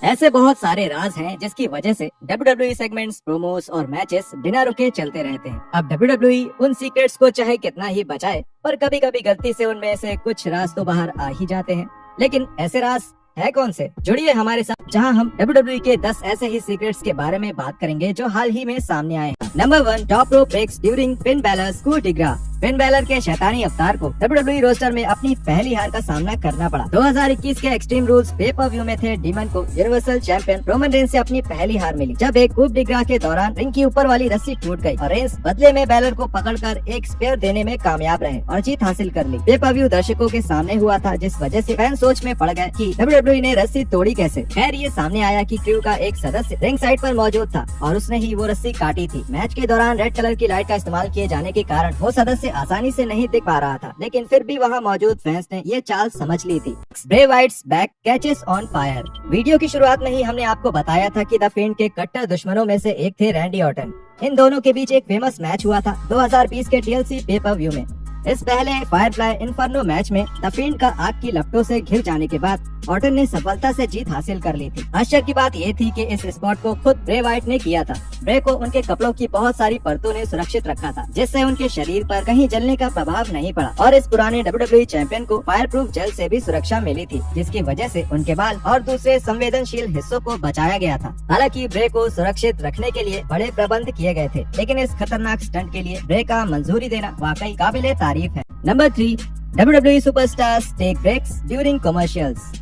ऐसे बहुत सारे राज हैं जिसकी वजह से WWE सेगमेंट्स, प्रोमोस और मैचेस बिना रुके चलते रहते हैं। अब WWE उन सीक्रेट्स को चाहे कितना ही बचाए, पर कभी कभी गलती से उनमें से कुछ राज तो बाहर आ ही जाते हैं। लेकिन ऐसे राज है कौन से? जुड़िए हमारे साथ, जहां हम WWE के 10 ऐसे ही सीक्रेट्स के बारे में बात करेंगे जो हाल ही में सामने आए हैं। Number 1, top rope breaks during Finn Balor's coup de grace। Finn Balor के शैतानी अवतार को WWE रोस्टर में अपनी पहली हार का सामना करना पड़ा। 2021 के एक्सट्रीम रूल्स पे पर व्यू में थे डीमन को यूनिवर्सल चैंपियन रोमन रेंस से अपनी पहली हार मिली, जब एक coup de grace के दौरान रिंग की ऊपर वाली रस्सी टूट गई और रेंस बदले में बैलर को पकड़कर एक स्पेयर देने में कामयाब रहे और जीत हासिल कर ली। पे पर व्यू दर्शकों के सामने हुआ था, जिस वजह से फैन सोच में पड़ गए कि WWE ने रस्सी तोड़ी कैसे। खैर, ये सामने आया कि क्रू का एक सदस्य रिंग साइड पर मौजूद था और उसने ही वो रस्सी काटी थी। मैच के दौरान रेड कलर की लाइट का इस्तेमाल किए जाने के कारण वो सदस्य आसानी से नहीं दिख पा रहा था, लेकिन फिर भी वहाँ मौजूद फैंस ने ये चाल समझ ली थी। Bray Wyatt's back catches on fire. Video की शुरुआत में ही हमने आपको बताया था कि द फिंड के कट्टर दुश्मनों में से एक थे रैंडी ऑर्टन। इन दोनों के बीच एक फेमस मैच हुआ था 2020 के TLC पे पर व्यू में। इस पहले फायरफ्लाई इन्फर्नो मैच में द फिंड का आग की लपटों से घिर जाने के बाद ऑर्टन ने सफलता से जीत हासिल कर ली थी। आश्चर्य की बात ये थी कि इस स्पॉट को खुद ब्रे वाइट ने किया था। ब्रे को उनके कपड़ों की बहुत सारी परतों ने सुरक्षित रखा था, जिससे उनके शरीर पर कहीं जलने का प्रभाव नहीं पड़ा और इस पुराने WWE चैंपियन को फायर प्रूफ जेल से भी सुरक्षा मिली थी, जिसकी वजह से उनके बाल और दूसरे संवेदनशील हिस्सों को बचाया गया था। हालांकि ब्रे को सुरक्षित रखने के लिए बड़े प्रबंध किए गए थे, लेकिन इस खतरनाक स्टंट के लिए ब्रे का मंजूरी देना वाकई काबिले तारीफ है। Number 3, WWE superstars take breaks during commercials.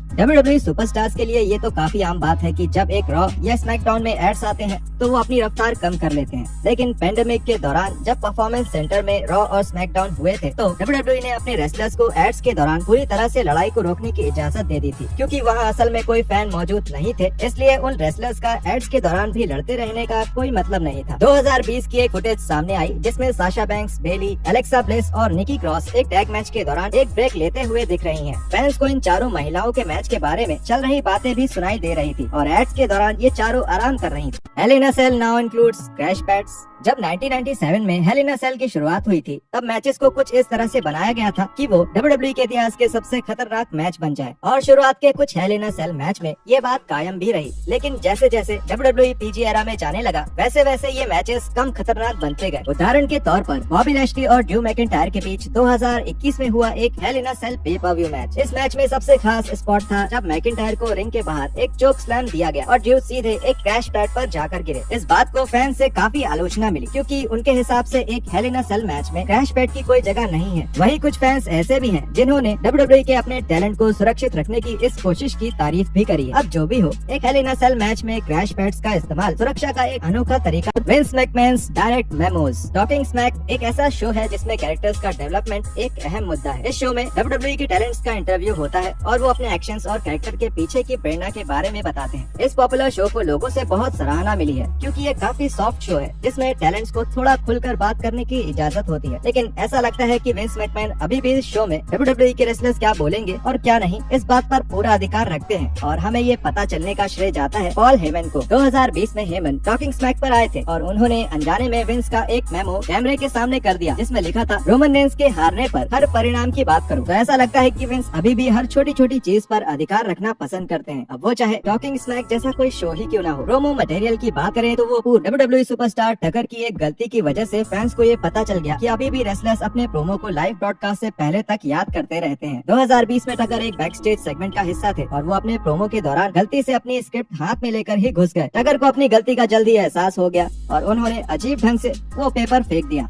WWE superstars के लिए ये तो काफी आम बात है कि जब एक रॉ या स्मैकडाउन में एड्स आते हैं तो वो अपनी रफ्तार कम कर लेते हैं। लेकिन पेंडेमिक के दौरान जब परफॉर्मेंस सेंटर में रॉ और स्मैकडाउन हुए थे तो WWE ने अपने रेसलर्स को एड्स के दौरान पूरी तरह से लड़ाई को रोकने की इजाजत दे दी थी, क्योंकि वहाँ असल में कोई फैन मौजूद नहीं थे। इसलिए उन रेसलर्स का एड्स के दौरान भी लड़ते रहने का कोई मतलब नहीं था। 2020 की एक फुटेज सामने आई जिसमें साशा बैंक्स, बेली, एलेक्सा ब्लेस और निकी क्रॉस एक टैग मैच के दौरान एक ब्रेक लेते हुए दिख रही हैं। फैंस को इन चारों महिलाओं के मैच के बारे में चल रही बातें भी सुनाई दे रही थी और एड्स के दौरान ये चारों आराम कर रही थी। Hell in a Cell now includes crash pads. जब 1997 में हेल इन अ सेल की शुरुआत हुई थी, तब मैचेस को कुछ इस तरह से बनाया गया था कि वो WWE के इतिहास के सबसे खतरनाक मैच बन जाए और शुरुआत के कुछ hello in a Cell match में ये बात कायम भी रही। लेकिन जैसे जैसे WWE PG एरा में जाने लगा, वैसे वैसे ये मैचेस कम खतरनाक बनते गए। उदाहरण के तौर पर बॉबी लैशली और ड्रू मैकिंटायर के बीच 2021 में हुआ एक हेल इन अ सेल पे पर व्यू मैच। इस मैच में सबसे खास स्पॉट था जब मैकिंटायर को रिंग के बाहर एक चोक स्लैम दिया गया और ड्रू सीधे एक क्रैश पैड पर जाकर गिरे। इस बात को फैन से काफी आलोचना मिली, क्योंकि उनके हिसाब से एक Hell in a Cell match में क्रैश पैड की कोई जगह नहीं है। वहीं कुछ फैंस ऐसे भी हैं जिन्होंने WWE के अपने टैलेंट को सुरक्षित रखने की इस कोशिश की तारीफ भी करी है। अब जो भी हो, एक Hell in a Cell match में क्रैश पैड्स का इस्तेमाल सुरक्षा का एक अनोखा तरीका। Vince McMahon's direct memos. Talking smack एक ऐसा शो है जिसमें कैरेक्टर्स का डेवलपमेंट एक अहम मुद्दा है। इस शो में WWE के टैलेंट्स का इंटरव्यू होता है और वो अपने एक्शंस और कैरेक्टर के पीछे की प्रेरणा के बारे में बताते हैं। इस पॉपुलर शो को लोगों से बहुत सराहना मिली है, क्योंकि ये काफी सॉफ्ट शो है जिसमें टैलेंट्स को थोड़ा खुलकर बात करने की इजाजत होती है। लेकिन ऐसा लगता है कि विंस मैकमैन अभी भी इस शो में WWE के रेसलर्स क्या बोलेंगे और क्या नहीं, इस बात पर पूरा अधिकार रखते हैं और हमें ये पता चलने का श्रेय जाता है पॉल हेमन को। 2020 में हेमन टॉकिंग स्मैक पर आए थे और उन्होंने अनजाने में विंस का एक मेमो कैमरे के सामने कर दिया, जिसमें लिखा था रोमन रेंस के हारने पर हर परिणाम की बात करो। तो ऐसा लगता है कि विंस अभी भी हर छोटी छोटी चीज पर अधिकार रखना पसंद करते हैं, अब वो चाहे टॉकिंग स्मैक जैसा कोई शो ही क्यों ना हो। प्रोमो मटेरियल की बात करें तो वो WWE सुपरस्टार टकर की एक गलती की वजह से फैंस को ये पता चल गया कि अभी भी रेसलर्स अपने प्रोमो को लाइव ब्रॉडकास्ट से पहले तक याद करते रहते हैं। 2020 में टकर एक बैक स्टेज सेगमेंट का हिस्सा थे और वो अपने प्रोमो के दौरान गलती से अपनी स्क्रिप्ट हाथ में लेकर ही घुस गए। टकर को अपनी गलती का जल्दी एहसास हो गया और उन्होंने अजीब ढंग से वो पेपर फेंक दिया।